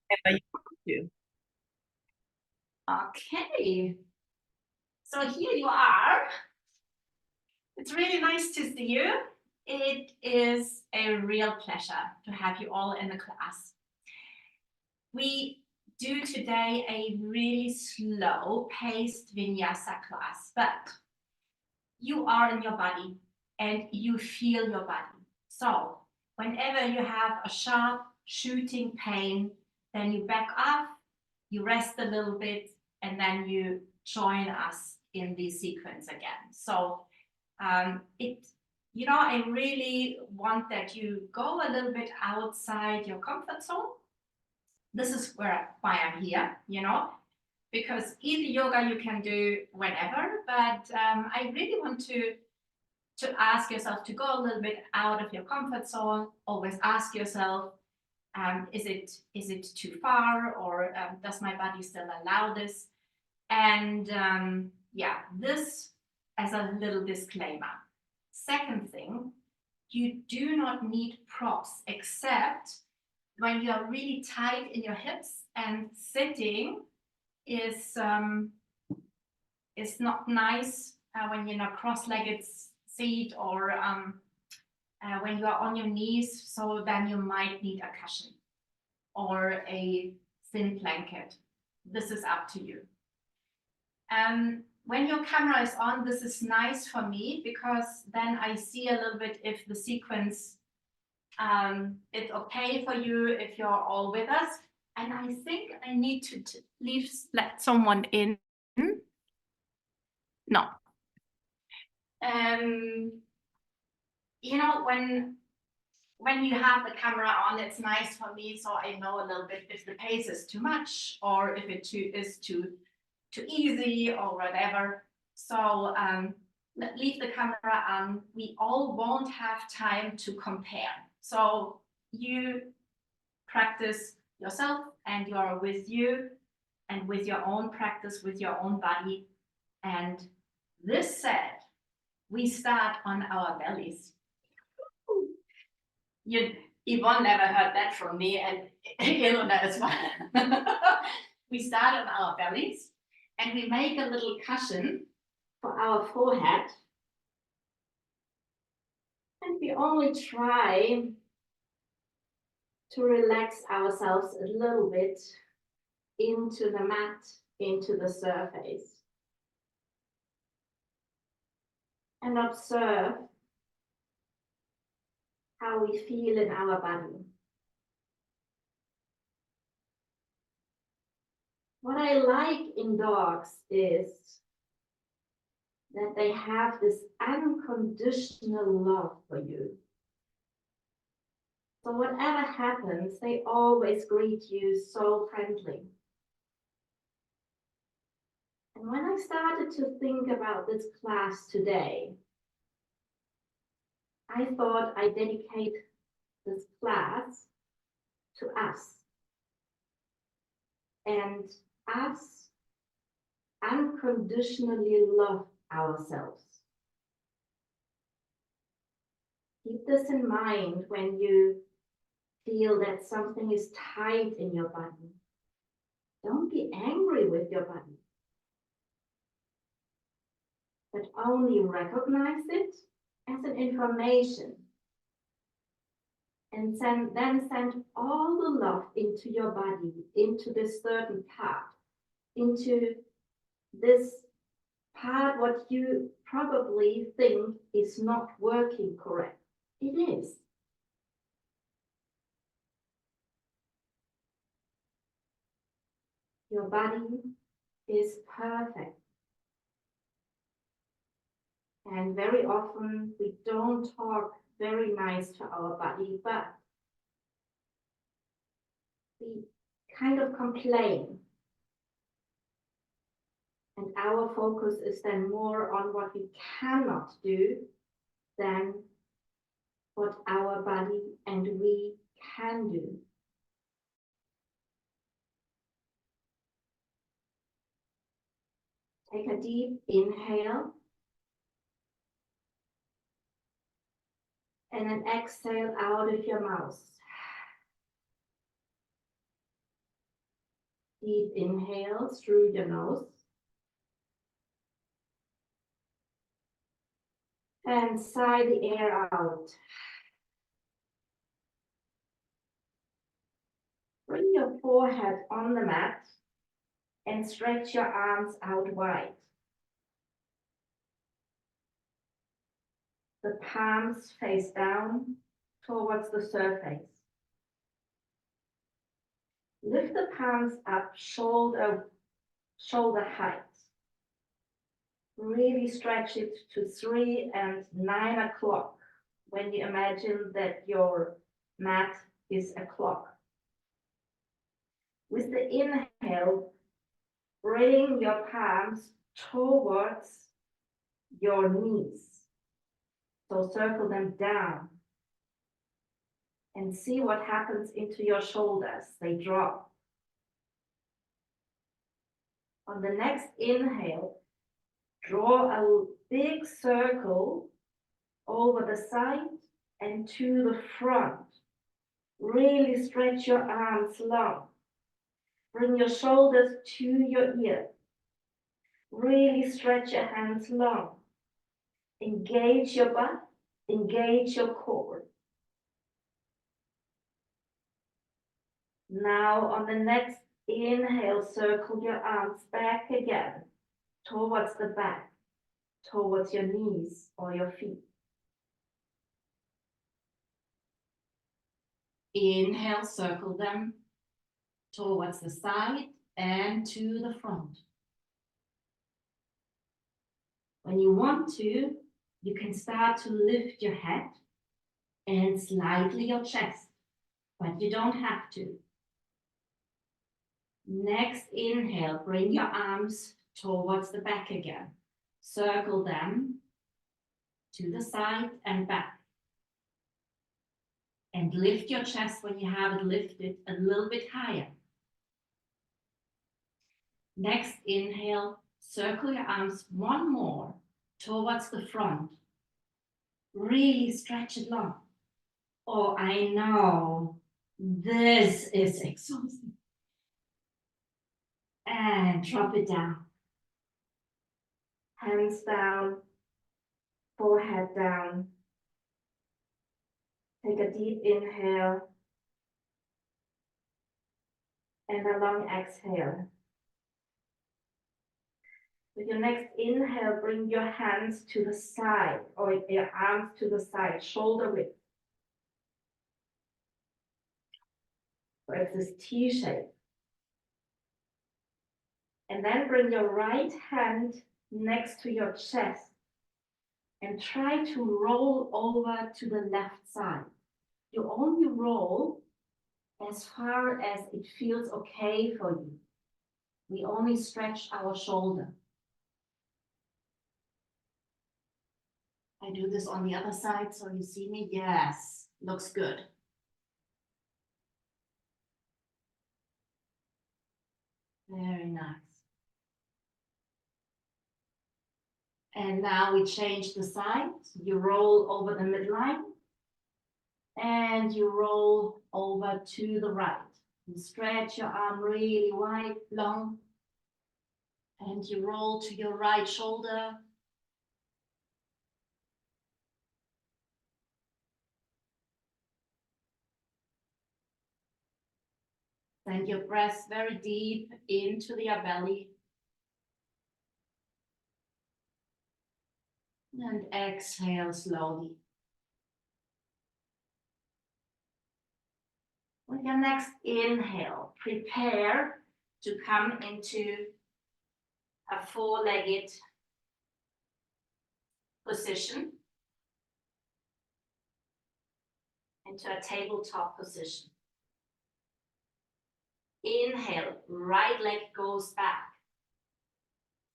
whenever you want Okay. So here you are. It's really nice to see you. It is a real pleasure to have you all in the class. We do today a really slow-paced Vinyasa class, but you are in your body and you feel your body. So whenever you have a sharp shooting pain, then you back up, you rest a little bit, and then you join us in the sequence again. So I really want that you go a little bit outside your comfort zone. This is why I'm here, because either yoga you can do whenever, but I really want to ask yourself to go a little bit out of your comfort zone. Always ask yourself, is it too far, or does my body still allow this? And this as a little disclaimer. Second thing, you do not need props except when you're really tight in your hips, and sitting is not nice when you're in a cross-legged seat, or when you are on your knees. So then you might need a cushion or a thin blanket. This is up to you. When your camera is on, this is nice for me, because then I see a little bit if the sequence it's okay for you, if you're all with us. And I think I need to let someone in. No. When you have the camera on, it's nice for me, so I know a little bit if the pace is too much, or if it is too easy, or whatever. So leave the camera on. We all won't have time to compare. So you practice yourself, and you are with you, and with your own practice, with your own body. And this said, we start on our bellies. Yvonne never heard that from me, and Ilona as well. We start on our bellies, and we make a little cushion for our forehead. And we only try to relax ourselves a little bit into the mat, into the surface. And observe how we feel in our body. What I like in dogs is that they have this unconditional love for you. So whatever happens, they always greet you so friendly. And when I started to think about this class today, I thought I'd dedicate this class to us. And us unconditionally love ourselves. Keep this in mind when you feel that something is tight in your body. Don't be angry with your body, but only recognize it as an information, and then send all the love into your body, into this certain part, into this part what you probably think is not working correct. It is. Your body is perfect. And very often we don't talk very nice to our body, but we kind of complain. And our focus is then more on what we cannot do than what our body and we can do. Take a deep inhale and an exhale out of your mouth. Deep inhale through your nose. And sigh the air out. Bring your forehead on the mat and stretch your arms out wide. The palms face down towards the surface. Lift the palms up shoulder height. Really stretch it to 3 and 9 o'clock when you imagine that your mat is a clock. With the inhale, bring your palms towards your knees. So circle them down and see what happens into your shoulders. They drop. On the next inhale, draw a big circle over the side and to the front. Really stretch your arms long. Bring your shoulders to your ear. Really stretch your hands long. Engage your butt, engage your core. Now on the next inhale, circle your arms back again towards the back, towards your knees or your feet. Inhale, circle them towards the side and to the front. When you want to, you can start to lift your head and slightly your chest, but you don't have to. Next inhale, bring your arms towards the back again. Circle them to the side and back. And lift your chest when you have it lifted a little bit higher. Next inhale, circle your arms one more towards the front. Really stretch it long. Oh, I know, this is exhausting. And drop it down. Hands down, forehead down. Take a deep inhale and a long exhale. With your next inhale, bring your hands to the side or your arms to the side, shoulder width. So it's this T shape. And then bring your right hand next to your chest and try to roll over to the left side. You only roll as far as it feels okay for you. We only stretch our shoulder. I do this on the other side so you see me. Yes, looks good. Very nice. And now we change the side. You roll over the midline and you roll over to the right. You stretch your arm really wide, long, and you roll to your right shoulder. Send your breath very deep into your belly. And exhale slowly. With your next inhale, prepare to come into a four-legged position, into a tabletop position. Inhale, right leg goes back.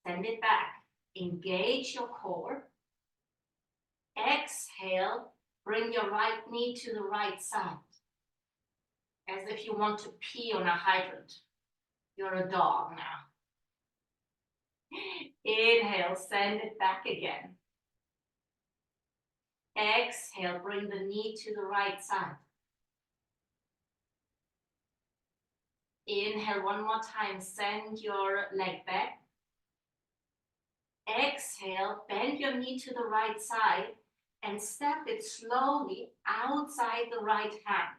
Send it back. Engage your core. Exhale, bring your right knee to the right side. As if you want to pee on a hydrant. You're a dog now. Inhale, send it back again. Exhale, bring the knee to the right side. Inhale one more time, send your leg back. Exhale, bend your knee to the right side and step it slowly outside the right hand.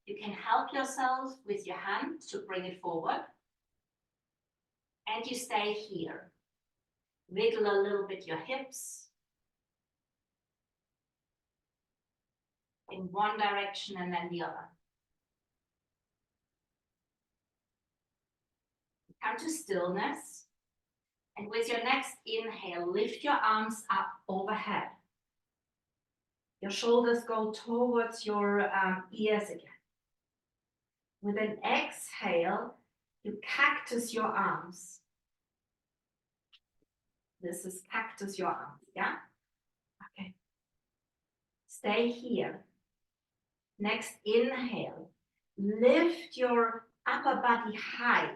You can help yourself with your hand to bring it forward. And you stay here. Wiggle a little bit your hips in one direction and then the other. Come to stillness. And with your next inhale, lift your arms up overhead. Your shoulders go towards your ears again. With an exhale, you cactus your arms. This is cactus your arms, yeah? Okay. Stay here. Next inhale, lift your upper body high.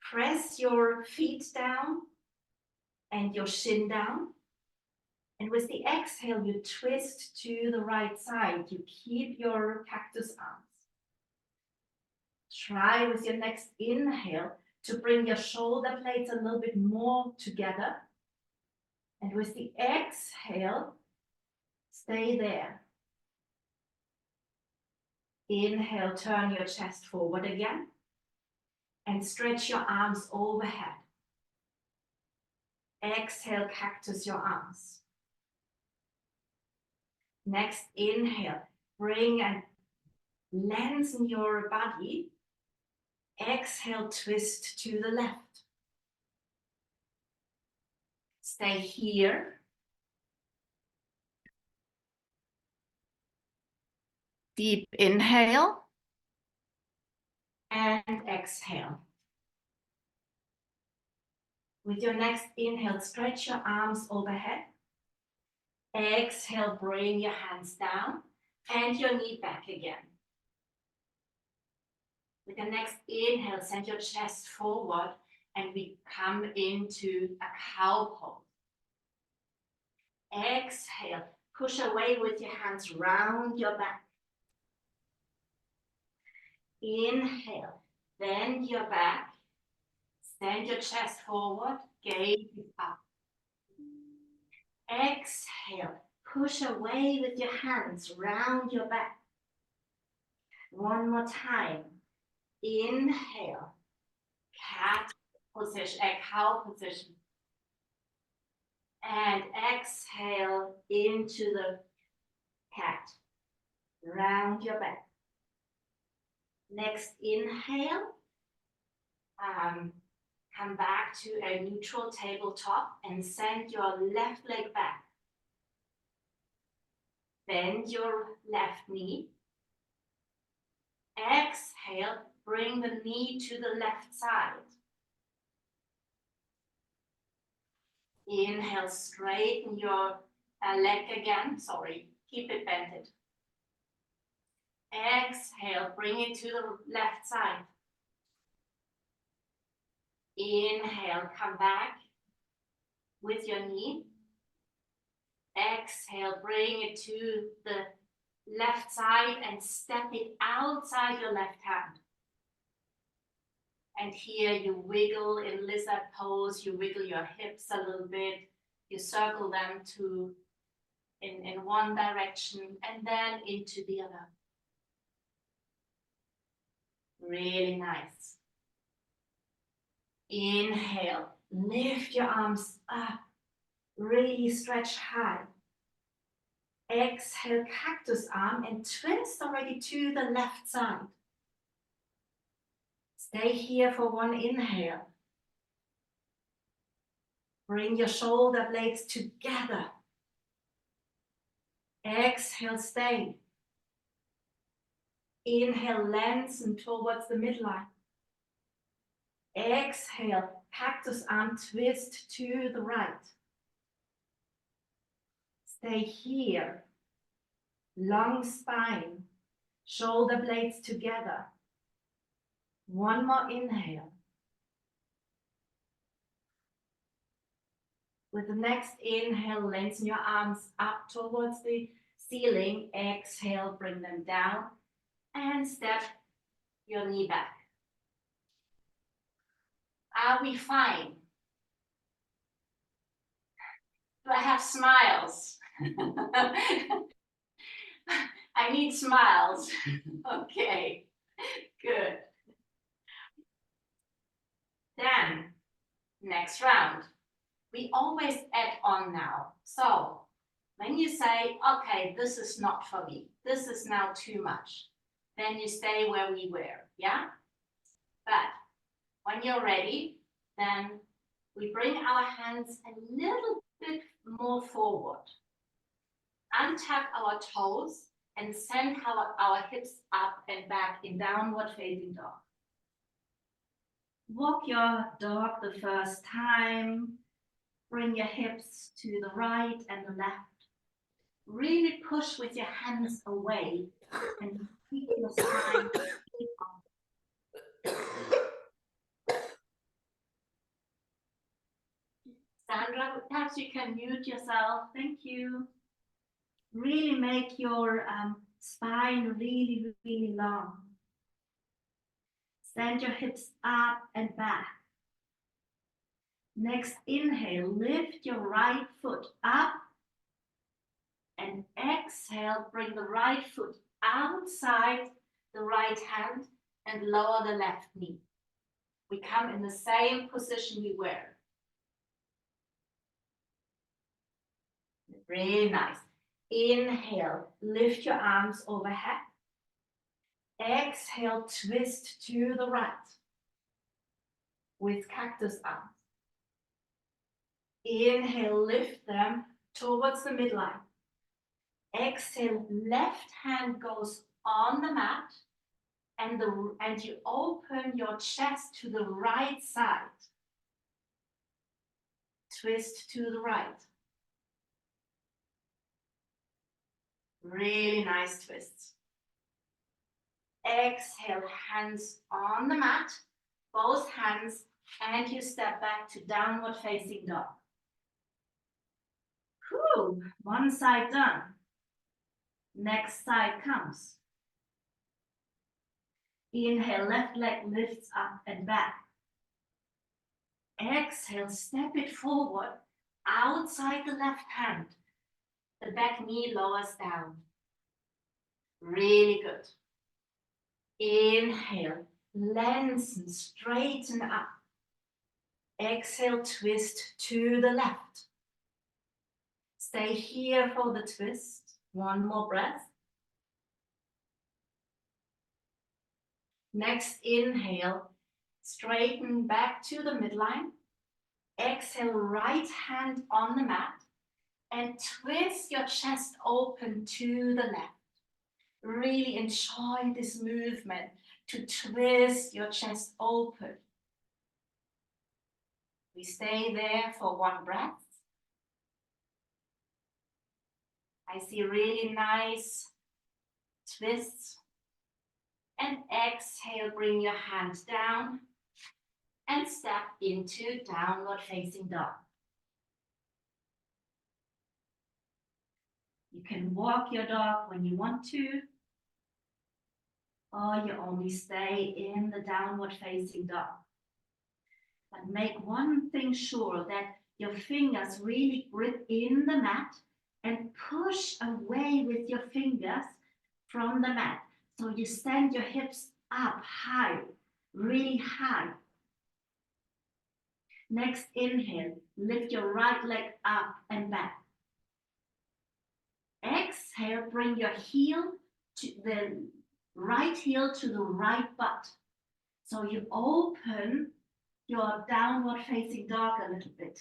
Press your feet down and your shin down. And with the exhale, you twist to the right side. You keep your cactus arms. Try with your next inhale to bring your shoulder blades a little bit more together. And with the exhale, stay there. Inhale, turn your chest forward again and stretch your arms overhead. Exhale, cactus your arms. Next inhale, bring and lengthen your body. Exhale, twist to the left. Stay here. Deep inhale and exhale. With your next inhale, stretch your arms overhead. Exhale, bring your hands down and your knee back again. With the next inhale, send your chest forward and we come into a cow pose. Exhale, push away with your hands round your back. Inhale, bend your back, send your chest forward, gaze up. Exhale, push away with your hands round your back. One more time. Inhale, cat position, cow position. And exhale into the cat, round your back. Next inhale, come back to a neutral tabletop and send your left leg back. Bend your left knee. Exhale, bring the knee to the left side. Inhale, straighten your leg again. Sorry, keep it bended. Exhale, bring it to the left side. Inhale, come back with your knee. Exhale, bring it to the left side and step it outside your left hand. And here you wiggle in lizard pose, you wiggle your hips a little bit, you circle them in one direction and then into the other. Really nice. Inhale, lift your arms up, really stretch high. Exhale, cactus arm and twist already to the left side. Stay here for one inhale. Bring your shoulder blades together. Exhale, stay. Inhale, lengthen towards the midline. Exhale, cactus arm twist to the right. Stay here. Long spine, shoulder blades together. One more inhale. With the next inhale, lengthen your arms up towards the ceiling. Exhale, bring them down and step your knee back. Are we fine? Do I have smiles? I need smiles. Okay, good. Then, next round. We always add on now. So, when you say, okay, this is not for me, this is now too much, then you stay where we were, yeah? But when you're ready, then we bring our hands a little bit more forward. Untuck our toes and send our hips up and back in downward facing dog. Walk your dog the first time. Bring your hips to the right and the left. Really push with your hands away and keep your spine on. Sandra, perhaps you can mute yourself. Thank you. Really make your spine really, really long. Send your hips up and back. Next inhale, lift your right foot up. And exhale, bring the right foot outside the right hand and lower the left knee. We come in the same position we were. Really nice. Inhale, lift your arms overhead. Exhale, twist to the right with cactus arms. Inhale, lift them towards the midline. Exhale, left hand goes on the mat and you open your chest to the right side. Twist to the right. Really nice twists. Exhale, hands on the mat, both hands, and you step back to downward facing dog. Whew, one side done. Next side comes. Inhale, left leg lifts up and back. Exhale, step it forward, outside the left hand. The back knee lowers down. Really good. Inhale, lengthen, straighten up. Exhale, twist to the left. Stay here for the twist. One more breath. Next inhale, straighten back to the midline. Exhale, right hand on the mat and twist your chest open to the left. Really enjoy this movement to twist your chest open. We stay there for one breath. I see really nice twists. And exhale, bring your hands down and step into downward facing dog. You can walk your dog when you want to, or you only stay in the downward facing dog. But make one thing sure, that your fingers really grip in the mat and push away with your fingers from the mat. So you stand your hips up high, really high. Next inhale, lift your right leg up and back. Exhale, bring your heel to the right heel to the right butt. So you open your downward facing dog a little bit.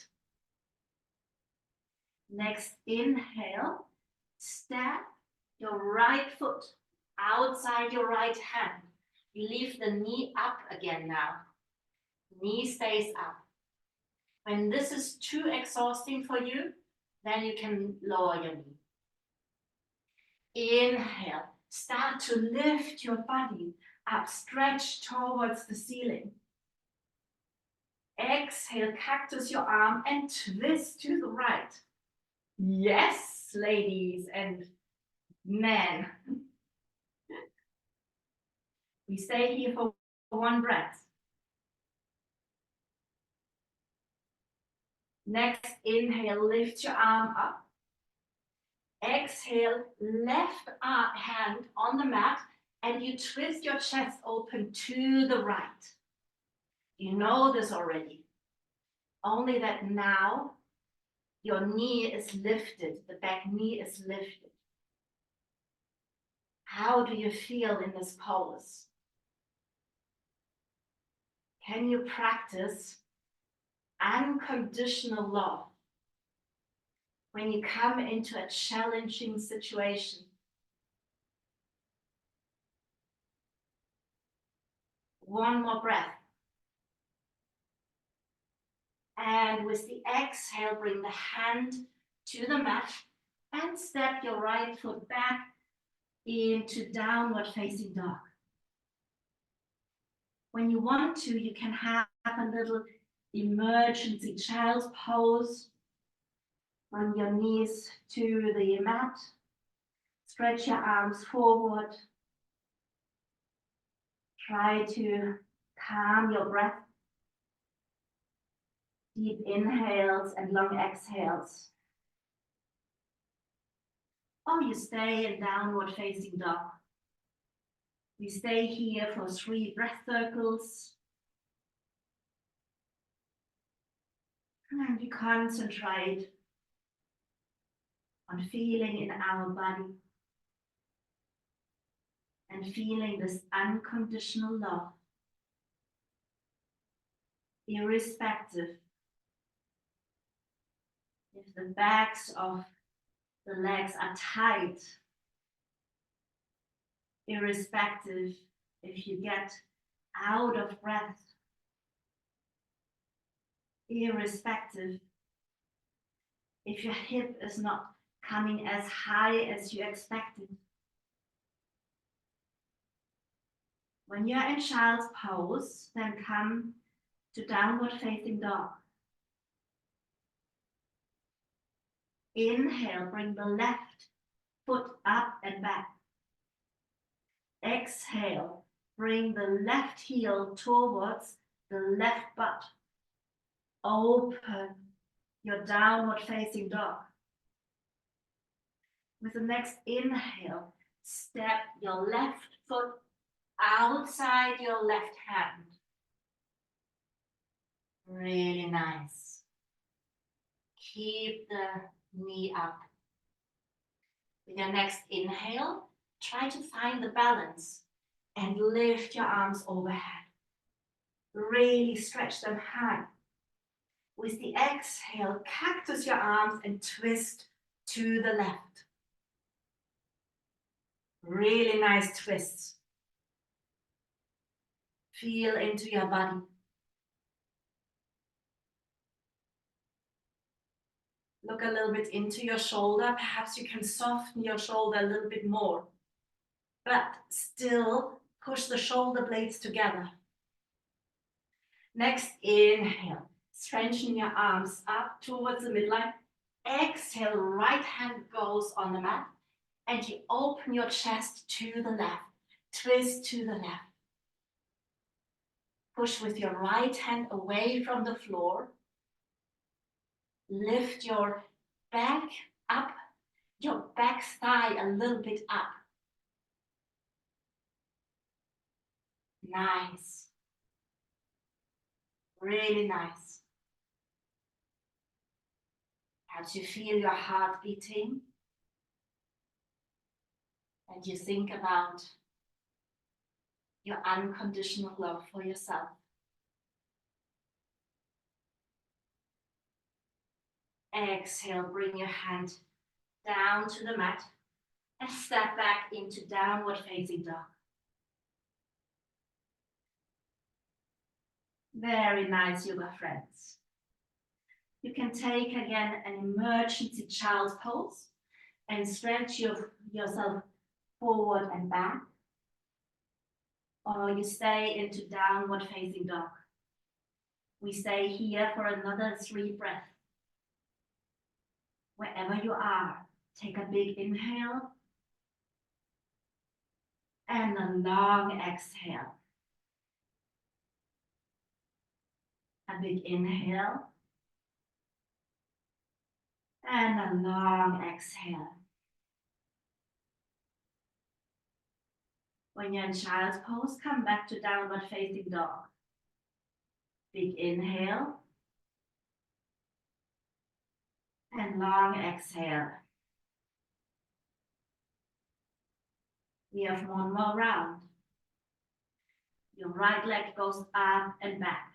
Next inhale, step your right foot outside your right hand. You leave the knee up again now. Knee stays up. When this is too exhausting for you, then you can lower your knee. Inhale, start to lift your body up, stretch towards the ceiling. Exhale, cactus your arm and twist to the right. Yes, ladies and men. We stay here for one breath. Next inhale, lift your arm up. Exhale, left hand on the mat, and you twist your chest open to the right. You know this already. Only that now your knee is lifted, the back knee is lifted. How do you feel in this pose? Can you practice unconditional love when you come into a challenging situation? One more breath. And with the exhale, bring the hand to the mat and step your right foot back into downward facing dog. When you want to, you can have a little emergency child's pose. Bring your knees to the mat. Stretch your arms forward. Try to calm your breath. Deep inhales and long exhales. Or you stay in downward facing dog. We stay here for 3 breath circles. And we concentrate on feeling in our body and feeling this unconditional love, irrespective if the backs of the legs are tight, irrespective if you get out of breath, irrespective if your hip is not coming as high as you expected. When you're in child's pose, then come to downward facing dog. Inhale, bring the left foot up and back. Exhale, bring the left heel towards the left butt. Open your downward facing dog. With the next inhale, step your left foot outside your left hand. Really nice. Keep the knee up. With your next inhale, try to find the balance and lift your arms overhead. Really stretch them high. With the exhale, cactus your arms and twist to the left. Really nice twists. Feel into your body. Look a little bit into your shoulder. Perhaps you can soften your shoulder a little bit more, but still push the shoulder blades together. Next, inhale. Strengthen your arms up towards the midline. Exhale, right hand goes on the mat, and you open your chest to the left. Twist to the left. Push with your right hand away from the floor. Lift your back up, your back thigh a little bit up. Nice. Really nice. As you feel your heart beating, and you think about your unconditional love for yourself. Exhale, bring your hand down to the mat and step back into downward facing dog. Very nice, yoga friends. You can take again an emergency child's pose and stretch yourself forward and back. Or you stay into downward facing dog. We stay here for another 3 breaths. Wherever you are, take a big inhale and a long exhale. A big inhale And a long exhale. When you're in child's pose, come back to downward facing dog. Big inhale. And long exhale. We have one more round. Your right leg goes up and back.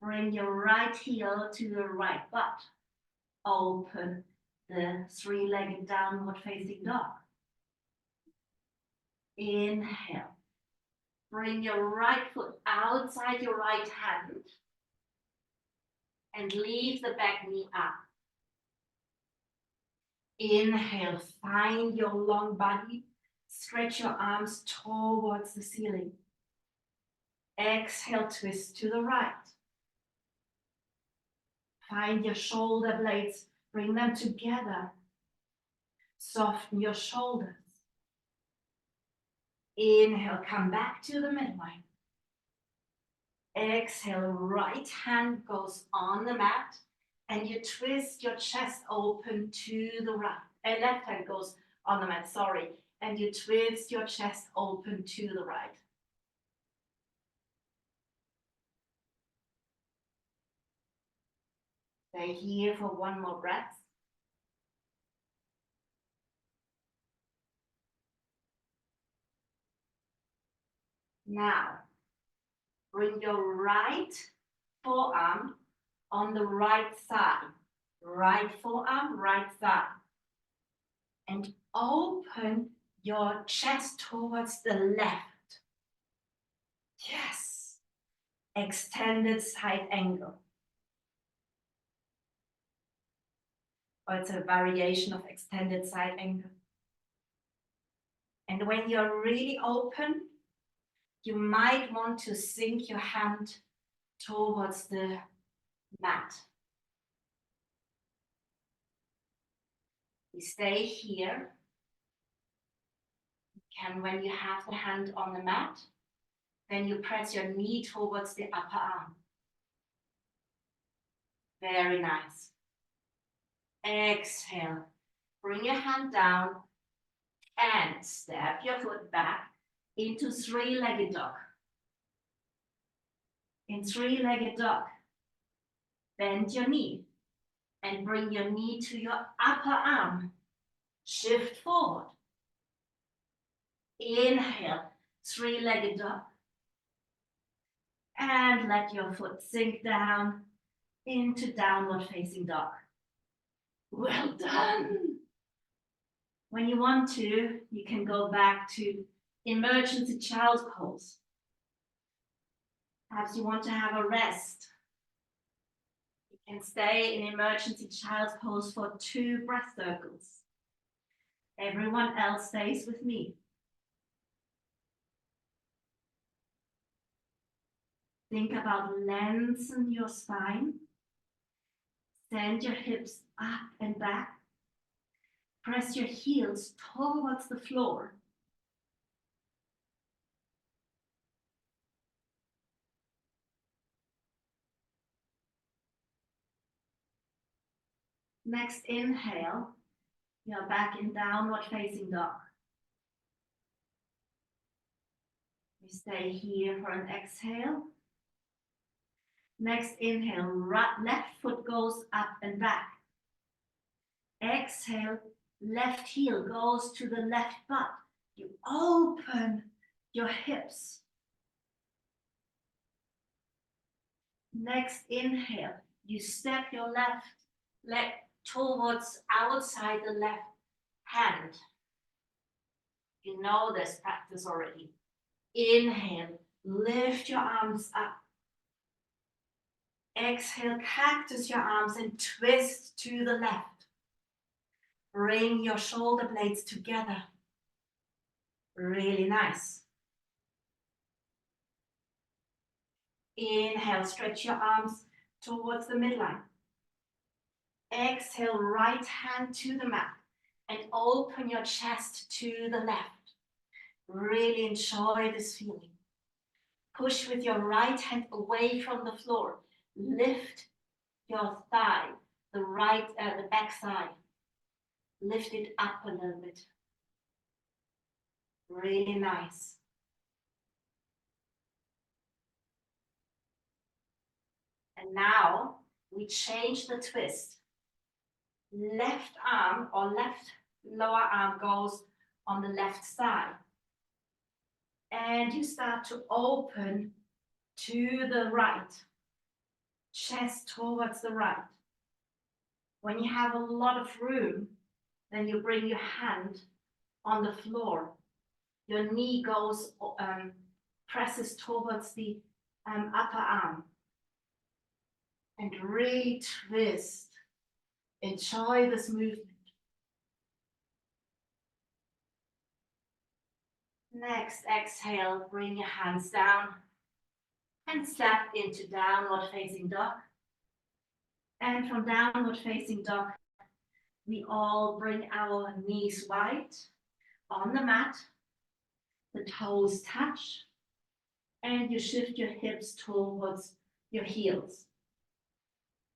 Bring your right heel to your right butt. Open the three-legged downward facing dog. Inhale. Bring your right foot outside your right hand and leave the back knee up. Inhale, find your long body. Stretch your arms towards the ceiling. Exhale, twist to the right. Find your shoulder blades, bring them together. Soften your shoulders. Inhale, come back to the midline. Exhale, right hand goes on the mat and you twist your chest open to the right. And left hand goes on the mat, sorry. And you twist your chest open to the right. Stay here for one more breath. Now, bring your right forearm on the right side. Right forearm, right side. And open your chest towards the left. Yes. Extended side angle. Or it's a variation of extended side angle. And when you're really open, you might want to sink your hand towards the mat. We stay here. And when you have the hand on the mat, then you press your knee towards the upper arm. Very nice. Exhale. Bring your hand down and step your foot back into three-legged dog. In three-legged dog, bend your knee and bring your knee to your upper arm. Shift forward. Inhale, three-legged dog. And let your foot sink down into downward facing dog. Well done. When you want to, you can go back to emergency child's pose. Perhaps you want to have a rest. You can stay in emergency child's pose for 2 breath circles. Everyone else stays with me. Think about lengthen your spine. Send your hips up and back. Press your heels towards the floor. Next inhale, you're back in downward facing dog. We stay here for an exhale. Next inhale, left foot goes up and back. Exhale, left heel goes to the left butt. You open your hips. Next inhale, you step your left leg towards outside the left hand. You know this practice already. Inhale, lift your arms up. Exhale, cactus your arms and twist to the left. Bring your shoulder blades together. Really nice. Inhale, stretch your arms towards the midline. Exhale, right hand to the mat and open your chest to the left. Really enjoy this feeling. Push with your right hand away from the floor. Lift your thigh, the back side. Lift it up a little bit. Really nice. And now we change the twist. Left arm or left lower arm goes on the left side. And you start to open to the right. Chest towards the right. When you have a lot of room, then you bring your hand on the floor. Your knee goes, presses towards the upper arm. And really twist. Enjoy this movement. Next, exhale, bring your hands down and step into downward facing dog. And from downward facing dog, we all bring our knees wide on the mat. The toes touch and you shift your hips towards your heels.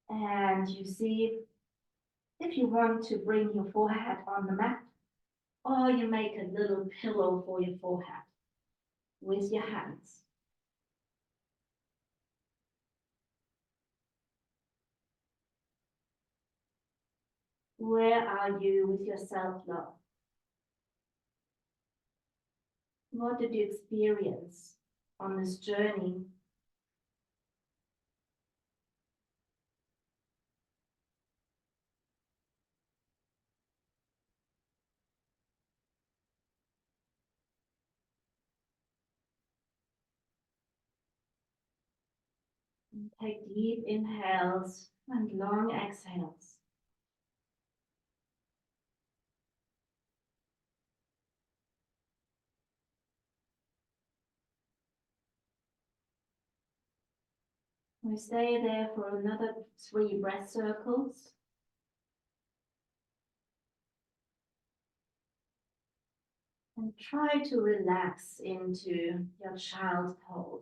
And you see if you want to bring your forehead on the mat, or you make a little pillow for your forehead with your hands. Where are you with your self-love? What did you experience on this journey? And take deep inhales and long exhales. We stay there for another 3 breath circles. And try to relax into your child's pose.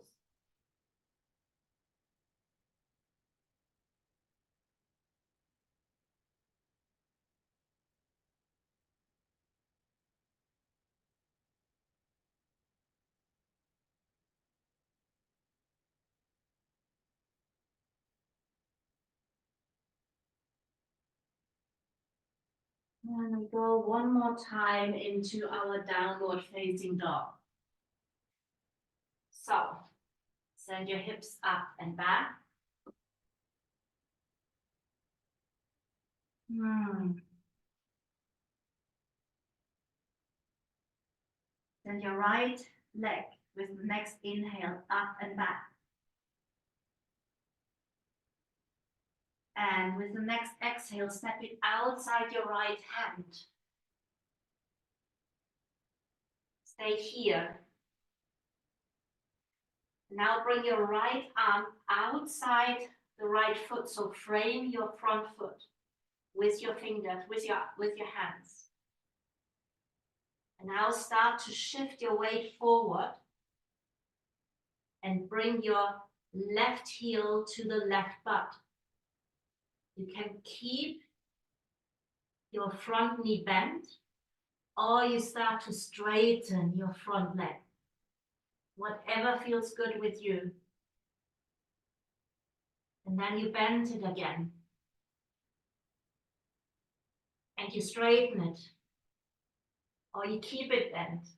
And we go one more time into our downward facing dog. So, send your hips up and back. Send your right leg with the next inhale up and back. And with the next exhale, step it outside your right hand. Stay here. Now bring your right arm outside the right foot. So frame your front foot with your fingers, with your hands. And now start to shift your weight forward and bring your left heel to the left butt. You can keep your front knee bent, or you start to straighten your front leg. Whatever feels good with you. And then you bend it again. And you straighten it. Or you keep it bent.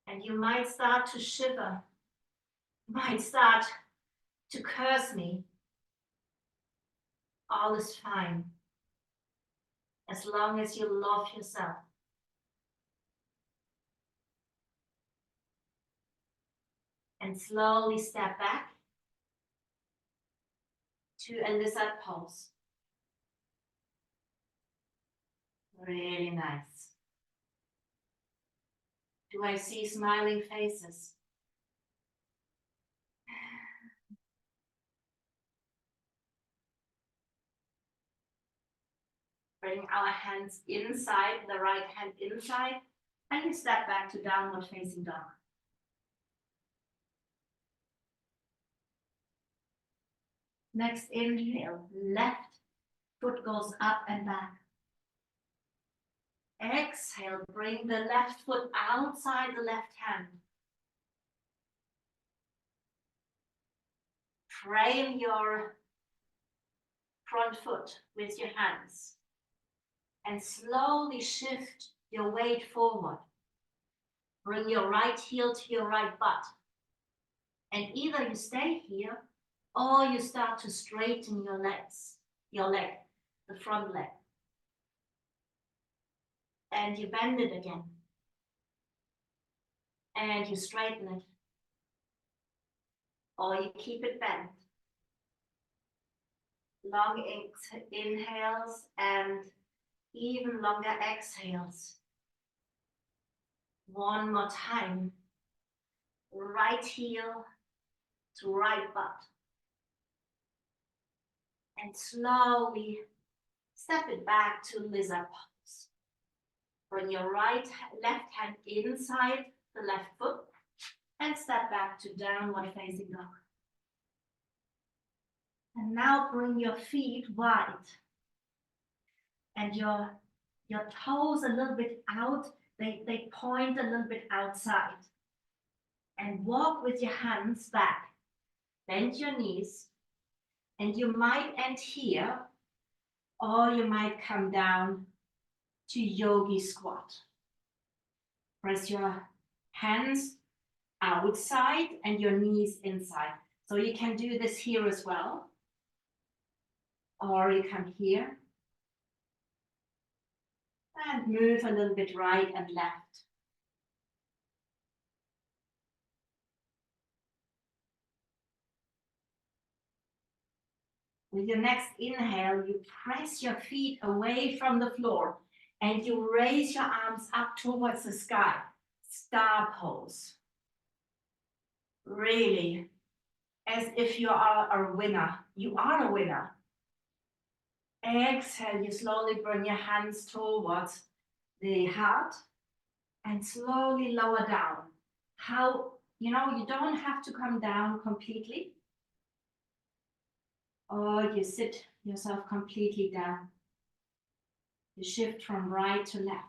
And you might start to shiver. You might start to curse me. All is fine. As long as you love yourself. And slowly step back to a lizard pose. Really nice. Do I see smiling faces? Bring our hands inside, the right hand inside, and you step back to downward facing dog. Next inhale, left foot goes up and back. Exhale, bring the left foot outside the left hand. Frame your front foot with your hands and slowly shift your weight forward. Bring your right heel to your right butt. And either you stay here or you start to straighten your legs, your leg, the front leg. And you bend it again. And you straighten it. Or you keep it bent. Long inhales and even longer exhales. One more time. Right heel to right butt. And slowly step it back to lizard pose. Bring your left hand inside the left foot and step back to downward facing dog. And now bring your feet wide and your toes a little bit out. They point a little bit outside. And walk with your hands back. Bend your knees. And you might end here, or you might come down to yogi squat. Press your hands outside and your knees inside. So you can do this here as well. Or you come here. And move a little bit right and left. With your next inhale, you press your feet away from the floor and you raise your arms up towards the sky. Star pose. Really, as if you are a winner. You are a winner. Exhale, you slowly bring your hands towards the heart and slowly lower down. You don't have to come down completely. Or you sit yourself completely down. You shift from right to left.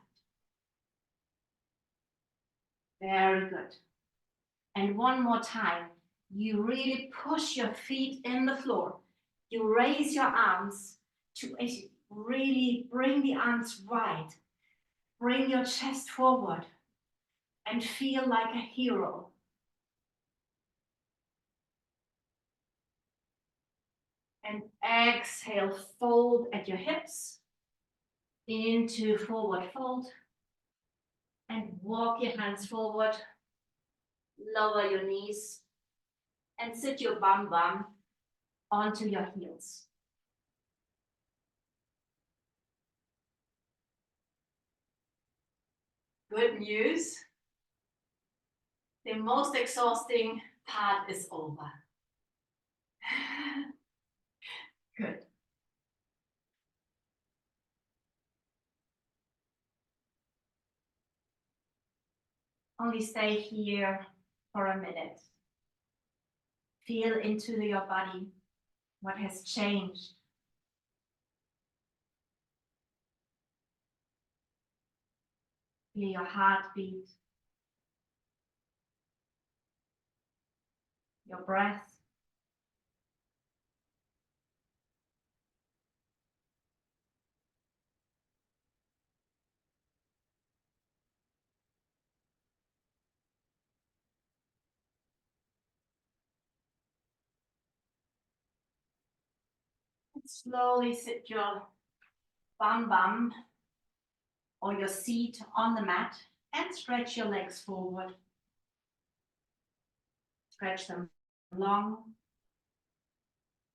Very good. And one more time, you really push your feet in the floor. You raise your arms to really bring the arms wide. Bring your chest forward and feel like a hero. And exhale, fold at your hips into forward fold. And walk your hands forward, lower your knees, and sit your bum onto your heels. Good news. The most exhausting part is over. Good. Only stay here for a minute. Feel into your body what has changed. Feel your heartbeat, your breath. And slowly sit your bum or your seat on the mat and stretch your legs forward. Stretch them long.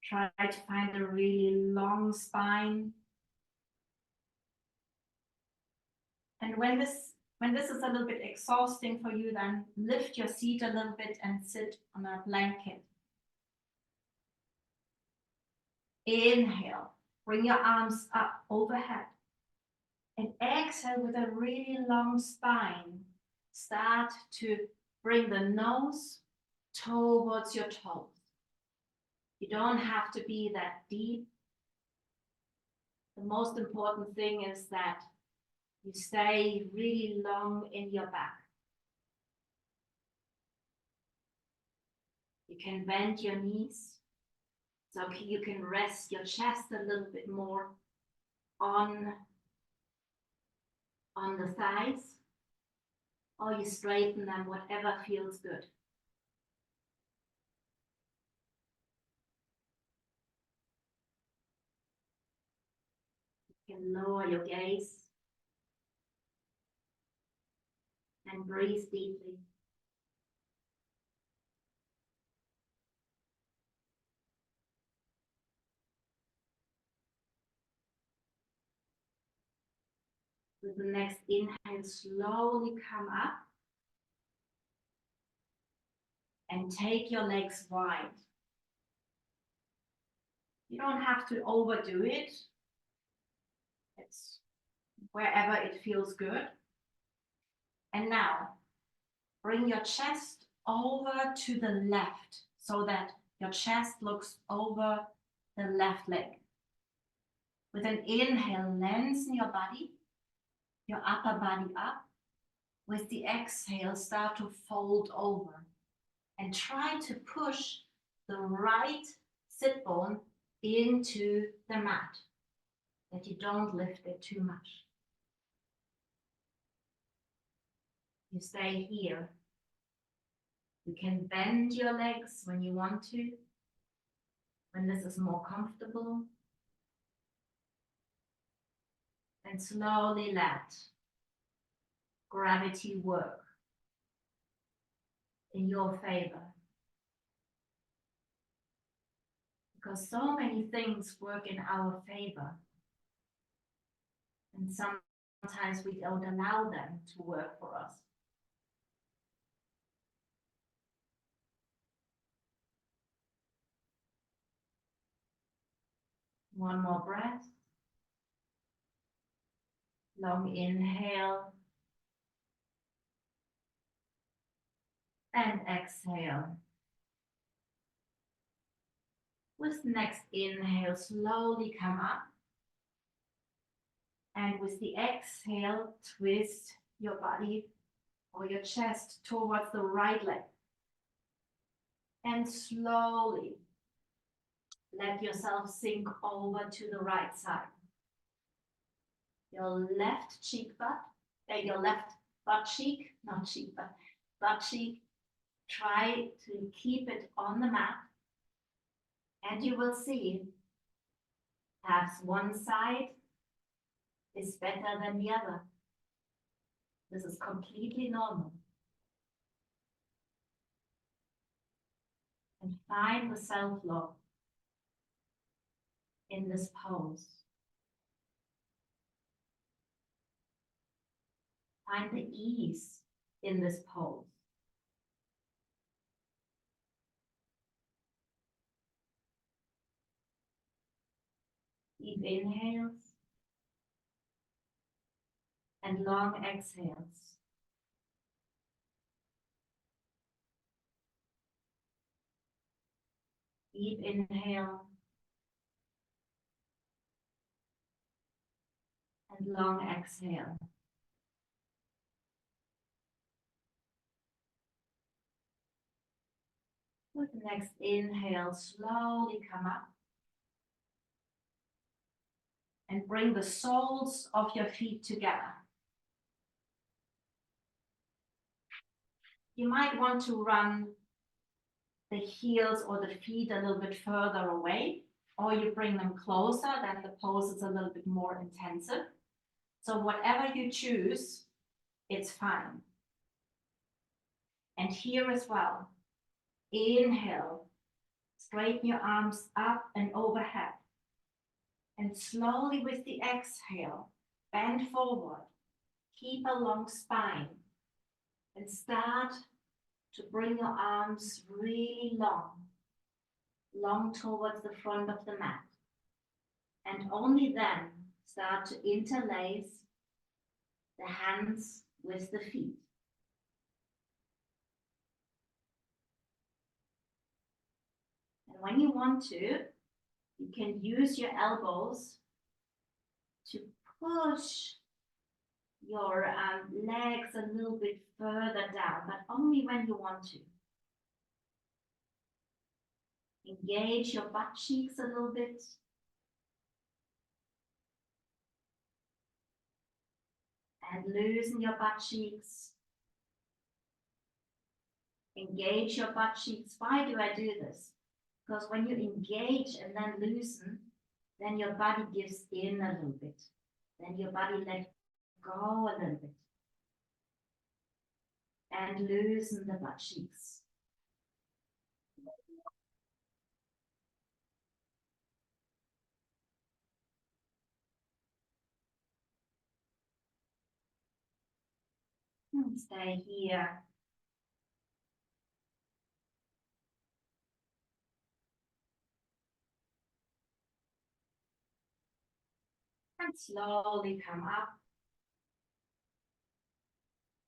Try to find a really long spine. And when this is a little bit exhausting for you, then lift your seat a little bit and sit on a blanket. Inhale, bring your arms up overhead. And exhale with a really long spine. Start to bring the nose towards your toes. You don't have to be that deep. The most important thing is that you stay really long in your back. You can bend your knees, so you can rest your chest a little bit more on the thighs, or you straighten them, whatever feels good. You can lower your gaze and breathe deeply. With the next inhale, slowly come up and take your legs wide. You don't have to overdo it. It's wherever it feels good. And now, bring your chest over to the left so that your chest looks over the left leg. With an inhale, lengthen your body, your upper body up. With the exhale, start to fold over and try to push the right sit bone into the mat, that you don't lift it too much. You stay here. You can bend your legs when you want to, when this is more comfortable. And slowly let gravity work in your favor. Because so many things work in our favor. And sometimes we don't allow them to work for us. One more breath. Long inhale. And exhale. With the next inhale, slowly come up. And with the exhale, twist your body or your chest towards the right leg. And slowly let yourself sink over to the right side. Your left butt cheek, not cheek butt, butt cheek. Try to keep it on the mat. And you will see perhaps one side is better than the other. This is completely normal. And find the self-love in this pose. Find the ease in this pose. Deep inhales and long exhales. Deep inhale and long exhale. With the next inhale, slowly come up and bring the soles of your feet together. You might want to run the heels or the feet a little bit further away, or you bring them closer, then the pose is a little bit more intensive. So whatever you choose, it's fine. And here as well, inhale, straighten your arms up and overhead. And slowly with the exhale, bend forward, keep a long spine, and start to bring your arms really long towards the front of the mat. And only then start to interlace the hands with the feet. And when you want to, you can use your elbows to push your legs a little bit further down, but only when you want to. Engage your butt cheeks a little bit. And loosen your butt cheeks. Engage your butt cheeks. Why do I do this? Because when you engage and then loosen, then your body gives in a little bit. Then your body lets go a little bit. And loosen the butt cheeks. And stay here. And slowly come up.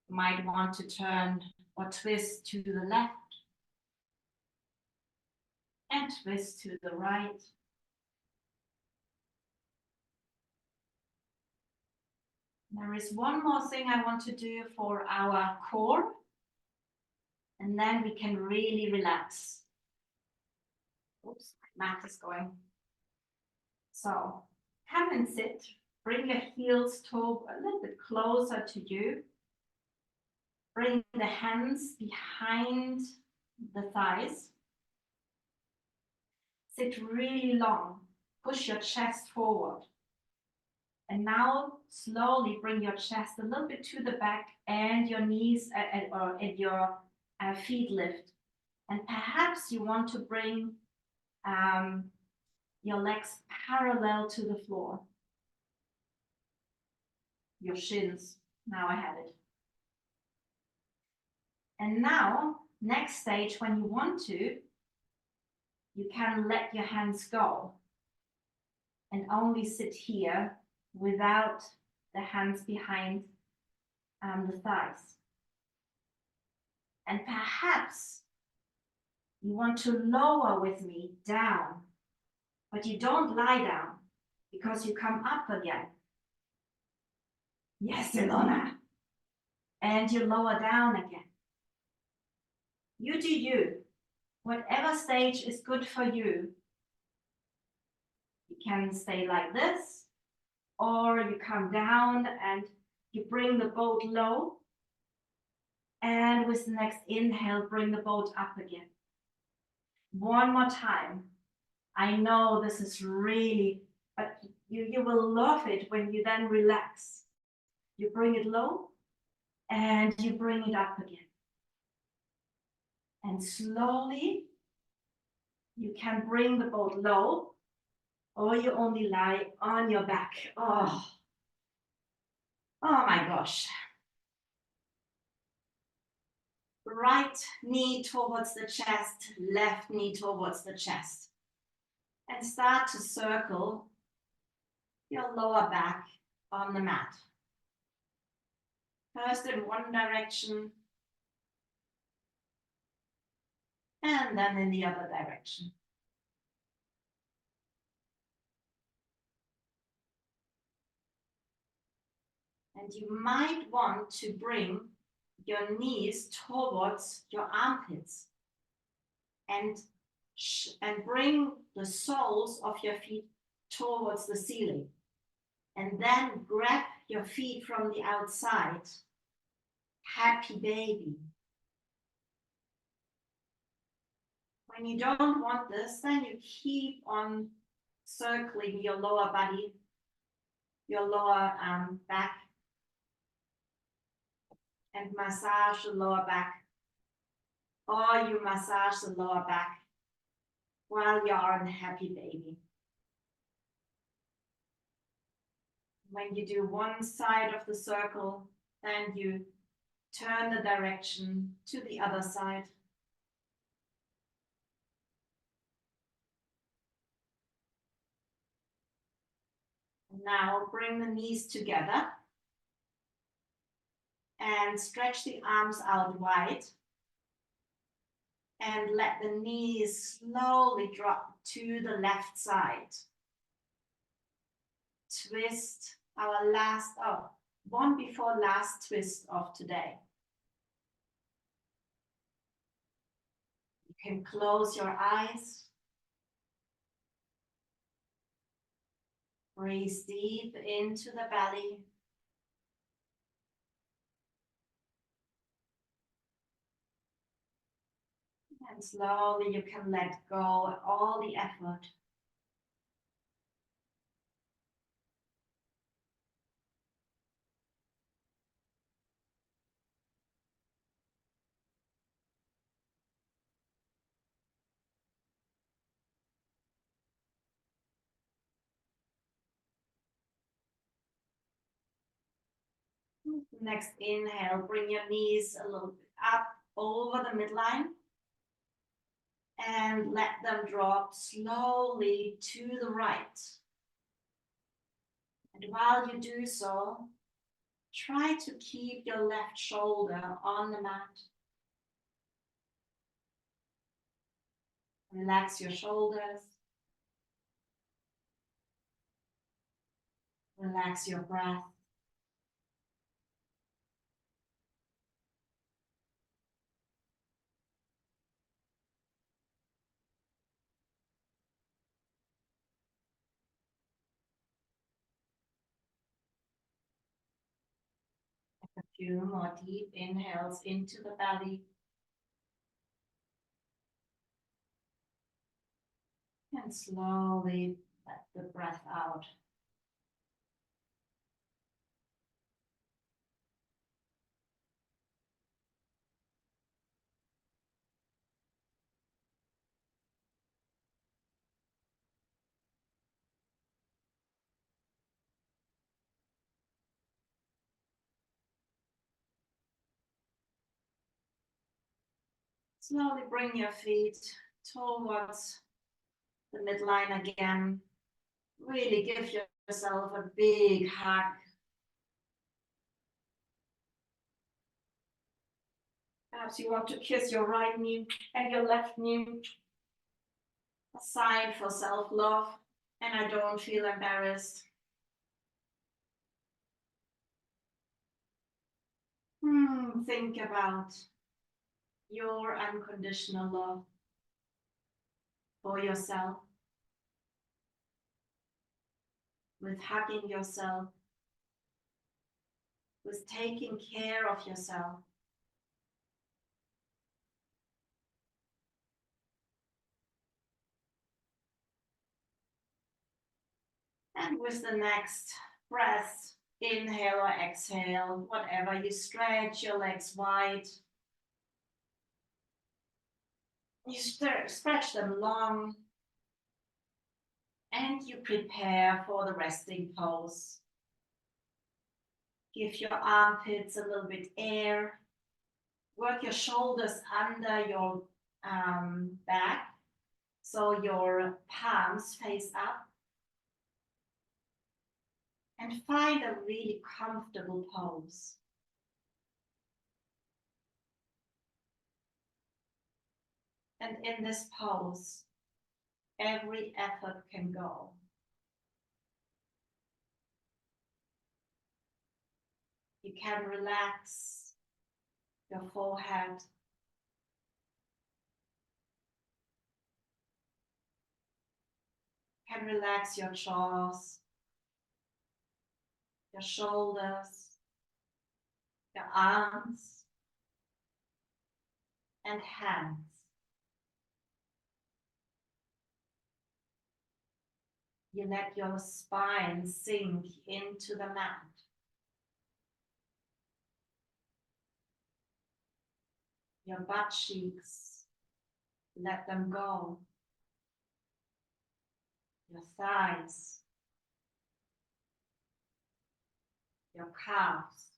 You might want to turn or twist to the left. And twist to the right. There is one more thing I want to do for our core. And then we can really relax. Oops, my mat is going. So come and sit. Bring your heels a little bit closer to you. Bring the hands behind the thighs. Sit really long. Push your chest forward. And now slowly bring your chest a little bit to the back and your knees and your feet lift. And perhaps you want to bring your legs parallel to the floor. Your shins. Now I have it. And now, next stage, when you want to, you can let your hands go and only sit here without the hands behind the thighs. And perhaps you want to lower with me down, but you don't lie down because you come up again. Yes, Ilona. And you lower down again. You do you. Whatever stage is good for you. You can stay like this, or you come down and you bring the boat low. And with the next inhale, bring the boat up again. One more time. I know this is really, but you will love it when you then relax. You bring it low and you bring it up again. And slowly, you can bring the boat low, or you only lie on your back. Oh my gosh. Right knee towards the chest, left knee towards the chest. And start to circle your lower back on the mat. First in one direction, and then in the other direction. And you might want to bring your knees towards your armpits and bring the soles of your feet towards the ceiling. And then grab your feet from the outside. Happy baby. When you don't want this, then you keep on circling your lower body, your lower back, and massage the lower back. Or you massage the lower back while you're on happy baby. When you do one side of the circle, then you turn the direction to the other side. Now bring the knees together and stretch the arms out wide. And let the knees slowly drop to the left side. Twist our last, one before last twist of today. You can close your eyes. Breathe deep into the belly. And slowly you can let go of all the effort. Next inhale, bring your knees a little bit up over the midline. And let them drop slowly to the right. And while you do so, try to keep your left shoulder on the mat. Relax your shoulders. Relax your breath. A few more deep inhales into the belly. And slowly let the breath out. Slowly bring your feet towards the midline again. Really give yourself a big hug. Perhaps you want to kiss your right knee and your left knee. A sign for self-love, and I don't feel embarrassed. Think about your unconditional love for yourself, with hugging yourself, with taking care of yourself. And with the next breath, inhale or exhale, whatever, you stretch your legs wide. You stretch them long. And you prepare for the resting pose. Give your armpits a little bit air. Work your shoulders under your back, so your palms face up. And find a really comfortable pose. And in this pose, every effort can go. You can relax your forehead. You can relax your jaws, your shoulders, your arms, and hands. You let your spine sink into the mat. Your butt cheeks, let them go. Your thighs, your calves,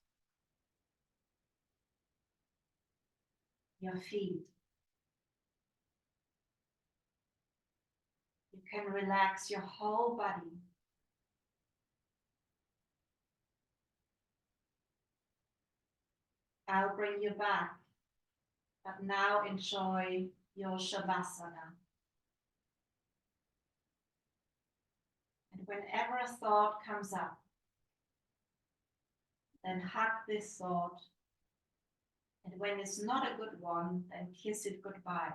your feet. You can relax your whole body. I'll bring you back But now enjoy your Shavasana. And whenever a thought comes up, then hug this thought. And when it's not a good one, then kiss it goodbye.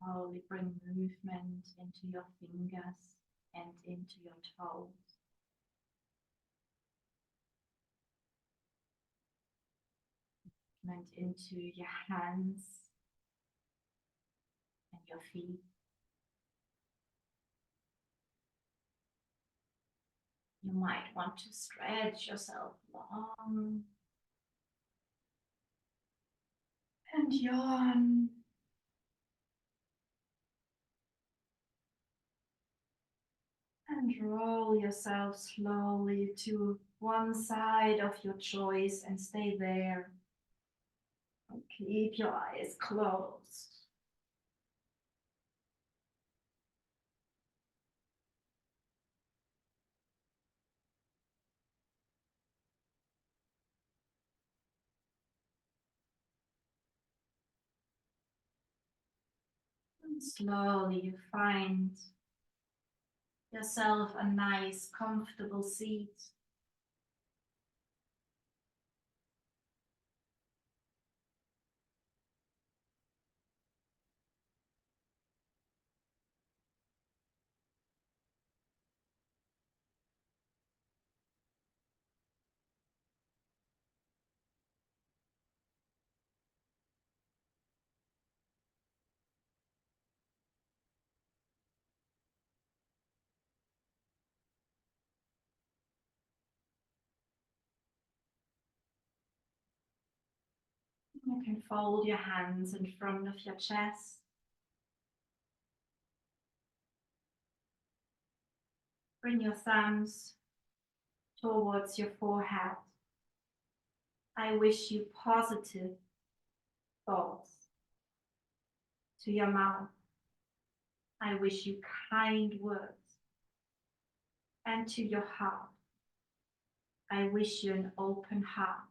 Slowly bring movement into your fingers and into your toes. Movement into your hands and your feet. You might want to stretch yourself long and yawn. And roll yourself slowly to one side of your choice and stay there. And keep your eyes closed. And slowly you find yourself a nice, comfortable seat. You can fold your hands in front of your chest. Bring your thumbs towards your forehead. I wish you positive thoughts to your mouth. I wish you kind words. And to your heart, I wish you an open heart.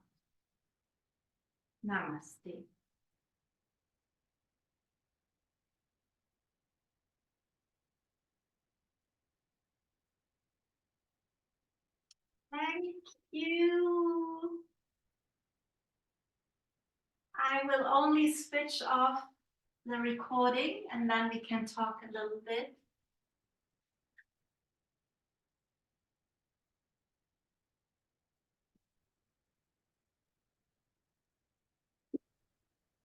Namaste. Thank you. I will only switch off the recording and then we can talk a little bit.